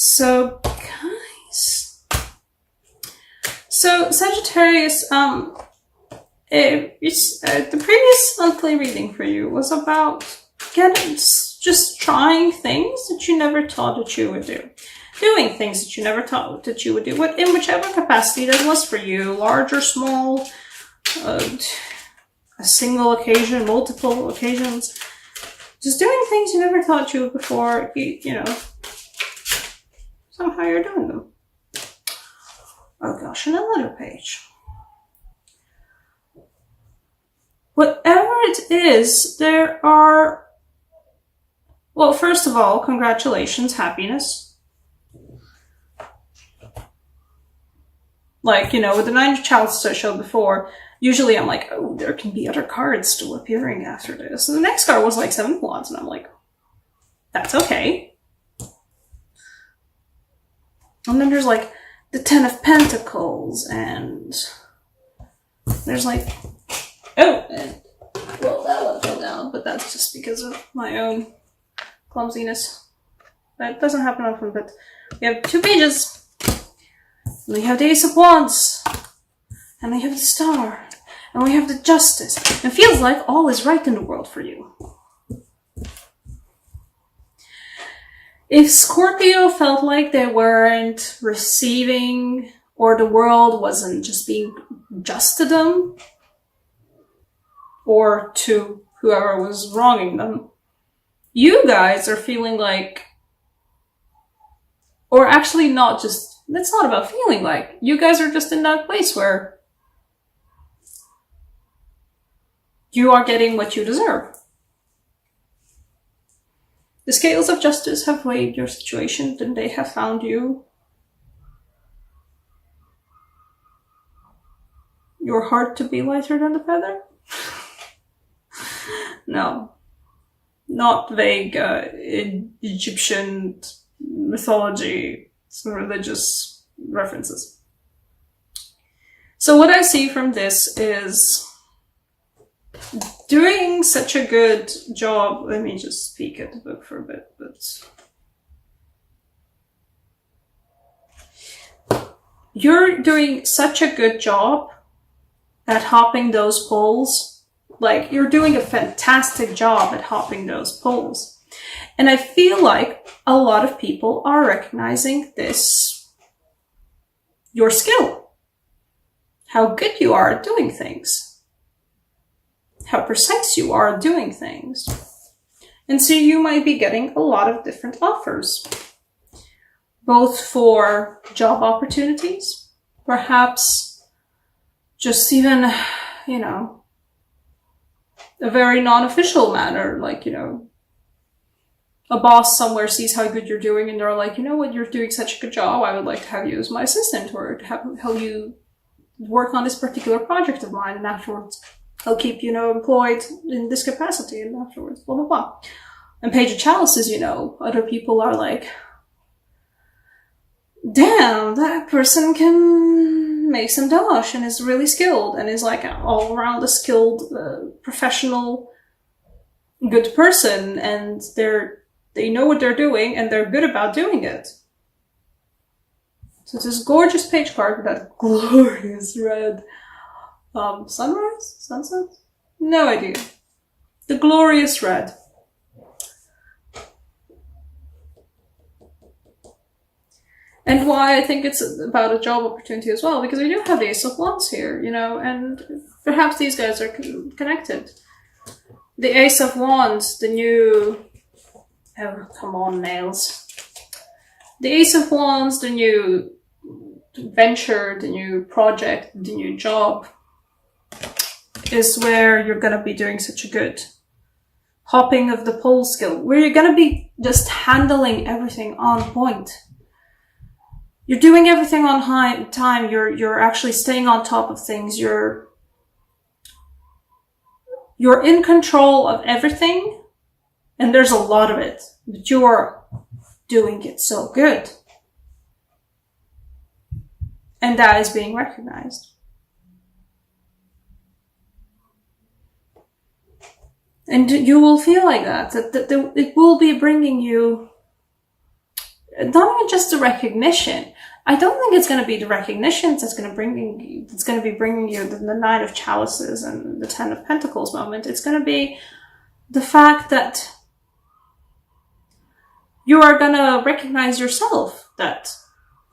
So, guys. So, Sagittarius, the previous monthly reading for you was about just trying things that you never thought that you would do. Doing things that you never thought that you would do, in whichever capacity that was for you, large or small, a single occasion, multiple occasions. Just doing things you never thought you would before, you know, somehow you're doing them. Oh gosh, and another page. Whatever it is, there are, well, first of all, congratulations, happiness. Like, you know, with the Nine of Chalices I showed before, usually I'm like, oh, there can be other cards still appearing after this. And the next card was like Seven of Wands, and I'm like, that's okay. And then there's like the Ten of Pentacles, and there's like, oh, and, well, that one fell down, but that's just because of my own clumsiness. That doesn't happen often, but we have two pages. And we have the Ace of Wands, and we have the Star, and we have the Justice. It feels like all is right in the world for you. If Scorpio felt like they weren't receiving, or the world wasn't just being just to them, or to whoever was wronging them, you guys are feeling like, or actually not just, it's not about feeling like, you guys are just in that place where you are getting what you deserve. The scales of justice have weighed your situation, and they have found you. Your heart to be lighter than the feather? No. Not vague Egyptian mythology, some religious references. So what I see from this is doing such a good job. Let me just peek at the book for a bit, but you're doing such a good job at hopping those poles. Like, you're doing a fantastic job at hopping those poles. And I feel like a lot of people are recognizing this, your skill, how good you are at doing things, how precise you are at doing things. And so you might be getting a lot of different offers, both for job opportunities, perhaps just even, you know, a very non-official manner, like, you know, a boss somewhere sees how good you're doing and they're like, you know what, you're doing such a good job, I would like to have you as my assistant, or to help you work on this particular project of mine, and afterwards I'll keep, you know, employed in this capacity, and afterwards, blah, blah, blah. And Page of Chalices, you know, other people are like, damn, that person can make some dosh and is really skilled and is like all around a skilled, professional, good person, and they know what they're doing, and they're good about doing it. So it's this gorgeous page card with that glorious red sunrise? Sunset? No idea. The glorious red. And why I think it's about a job opportunity as well, because we do have the Ace of Wands here, you know, and perhaps these guys are connected. The Ace of Wands, the new... Oh, come on, nails. The Ace of Wands, the new venture, the new project, the new job, is where you're going to be doing such a good hopping of the pole skill, where you're going to be just handling everything on point. You're doing everything on time. You're actually staying on top of things. You're in control of everything. And there's a lot of it, but you're doing it so good. And that is being recognized. And you will feel like that it will be bringing you not even just the recognition. I don't think it's going to be the recognition that's going to be bringing you the Nine of Chalices and the Ten of Pentacles moment. It's going to be the fact that you are going to recognize yourself that,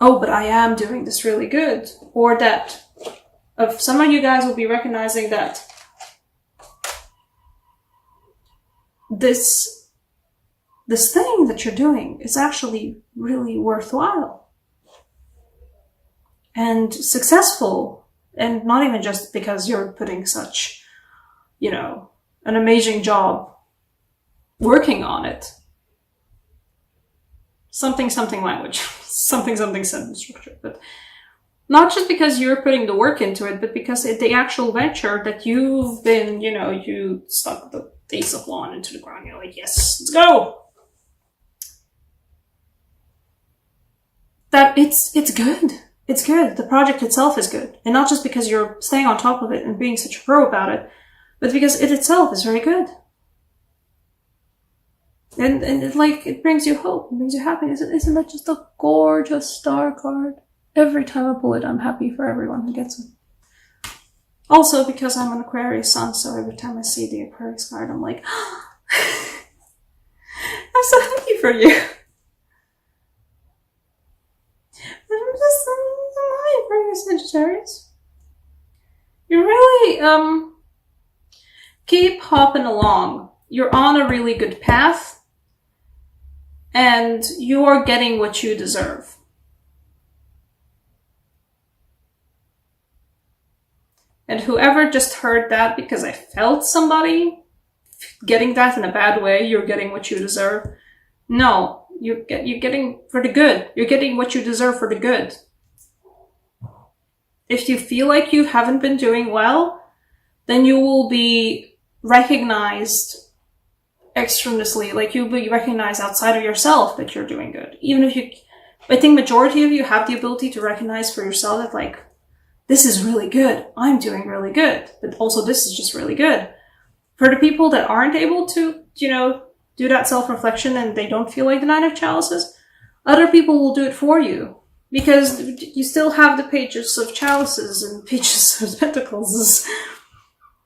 oh, but I am doing this really good. Or that some of you guys will be recognizing that this thing that you're doing is actually really worthwhile and successful, and not even just because you're putting such, an amazing job working on it. Something language, something sentence structure, but not just because you're putting the work into it, but because the actual venture that you've been, you stuck the Ace of Wands into the ground. You're like, yes, let's go. That it's good. It's good. The project itself is good. And not just because you're staying on top of it and being such a pro about it, but because it itself is very good. And it brings you hope, it brings you happiness. Isn't that just a gorgeous star card? Every time I pull it, I'm happy for everyone who gets it. Also, because I'm an Aquarius sun, so every time I see the Aquarius card, I'm like, I'm so happy for you. I'm Aquarius Sagittarius. You really, keep hopping along. You're on a really good path, and you are getting what you deserve. And whoever just heard that because I felt somebody getting that in a bad way, you're getting what you deserve. No, you're getting for the good. You're getting what you deserve for the good. If you feel like you haven't been doing well, then you will be recognized externally, like you'll be recognized outside of yourself that you're doing good. Even if I think majority of you have the ability to recognize for yourself that like, this is really good. I'm doing really good. But also this is just really good. For the people that aren't able to, do that self-reflection and they don't feel like the Nine of Chalices, other people will do it for you. Because you still have the pages of chalices and pages of pentacles.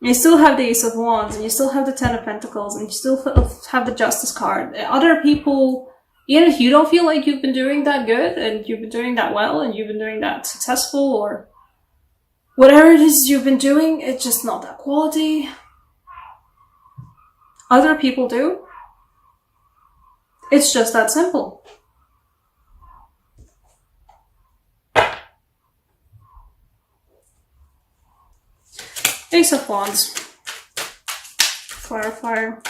You still have the Ace of Wands, and you still have the Ten of Pentacles, and you still have the Justice card. Other people, even if you don't feel like you've been doing that good, and you've been doing that well, and you've been doing that successful, or whatever it is you've been doing, it's just not that quality. Other people do. It's just that simple. Ace of Wands. Fire.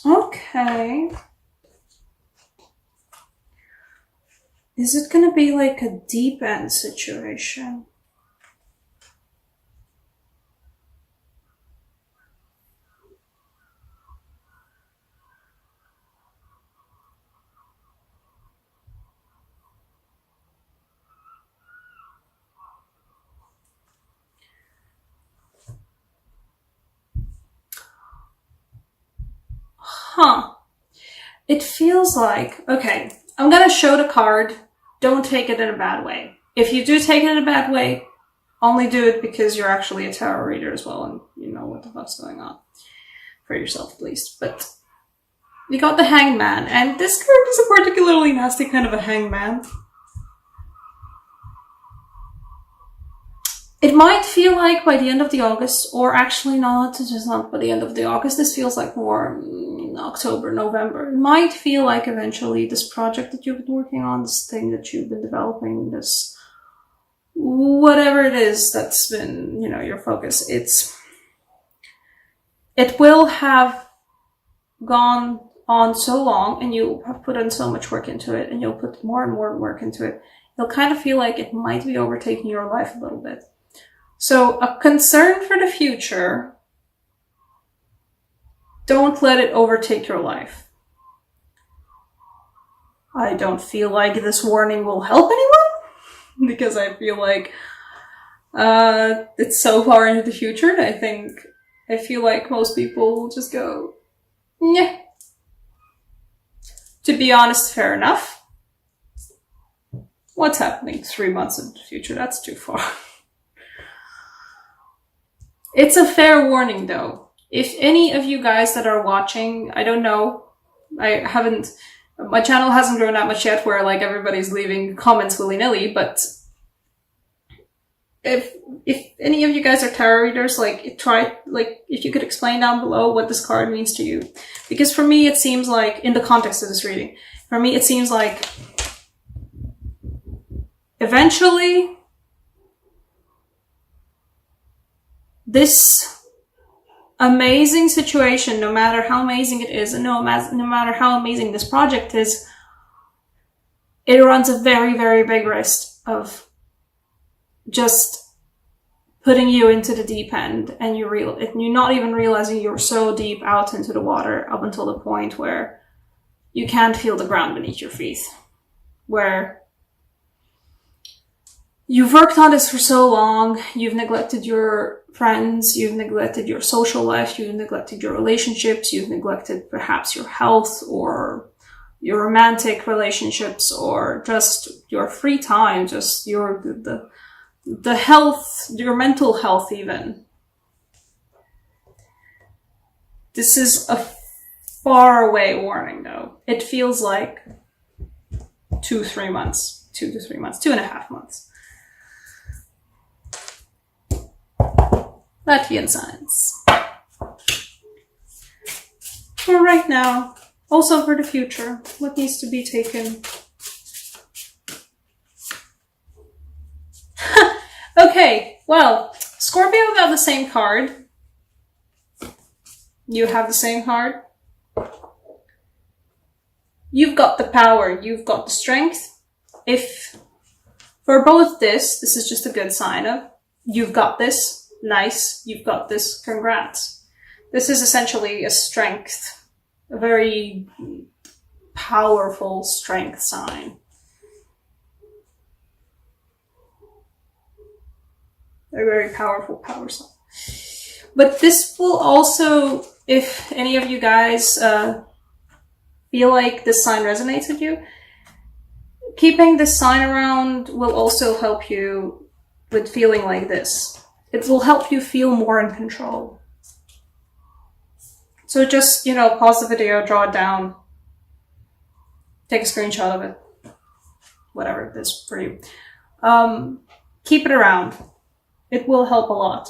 Okay. Is it gonna be like a deep end situation? It feels like, okay, I'm gonna show the card. Don't take it in a bad way. If you do take it in a bad way, only do it because you're actually a tarot reader as well and you know what the fuck's going on. For yourself, at least. But we got the Hangman, and this card is a particularly nasty kind of a hangman. It might feel like by the end of the August, or actually not, just not by the end of the August, this feels like more October, November. It might feel like eventually this project that you've been working on, this thing that you've been developing, this whatever it is that's been, your focus, it will have gone on so long and you have put in so much work into it and you'll put more and more work into it. You'll kind of feel like it might be overtaking your life a little bit. So a concern for the future, don't let it overtake your life. I don't feel like this warning will help anyone because I feel like It's so far into the future that I feel like most people will just go, yeah. To be honest, fair enough. What's happening 3 months in the future? That's too far. It's a fair warning though. If any of you guys that are watching, I don't know, my channel hasn't grown that much yet where like everybody's leaving comments willy-nilly, but if any of you guys are tarot readers, like if you could explain down below what this card means to you. Because for me, it seems like, in the context of this reading, for me, it seems like eventually this amazing situation, no matter how amazing it is, and no matter how amazing this project is, it runs a very, very big risk of just putting you into the deep end, and you're not even realizing you're so deep out into the water up until the point where you can't feel the ground beneath your feet. Where you've worked on this for so long, you've neglected your friends, you've neglected your social life, you've neglected your relationships, you've neglected perhaps your health or your romantic relationships or just your free time, just the health, your mental health even. This is a far away warning though. It feels like 2 to 3 months, 2.5 months. Latvian signs. For right now, also for the future, what needs to be taken. Okay, well, Scorpio got the same card. You have the same card. You've got the power, you've got the strength. If for both this is just a good sign of, you've got this, nice, you've got this, congrats. This is essentially a strength, a very powerful strength sign. A very powerful power sign. But this will also, if any of you guys feel like this sign resonates with you, keeping this sign around will also help you with feeling like this. It will help you feel more in control. So just, pause the video, draw it down, take a screenshot of it, whatever it is for you. Keep it around. It will help a lot.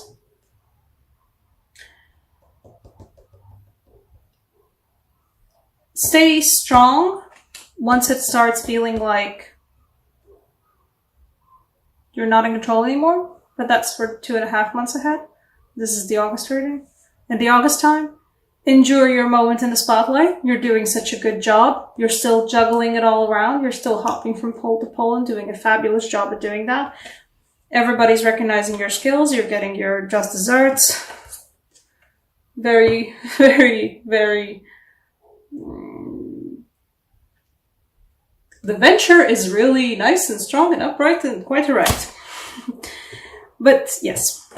Stay strong once it starts feeling like you're not in control anymore, but that's for 2.5 months ahead. This is the August reading. In the August time, endure your moment in the spotlight. You're doing such a good job. You're still juggling it all around. You're still hopping from pole to pole and doing a fabulous job at doing that. Everybody's recognizing your skills. You're getting your just desserts. Very, very, very... The venture is really nice and strong and upright and quite erect. But yes,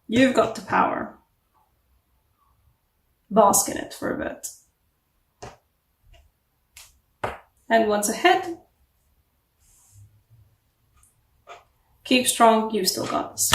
you've got the power. Bask in it for a bit. And once ahead, keep strong, you've still got this.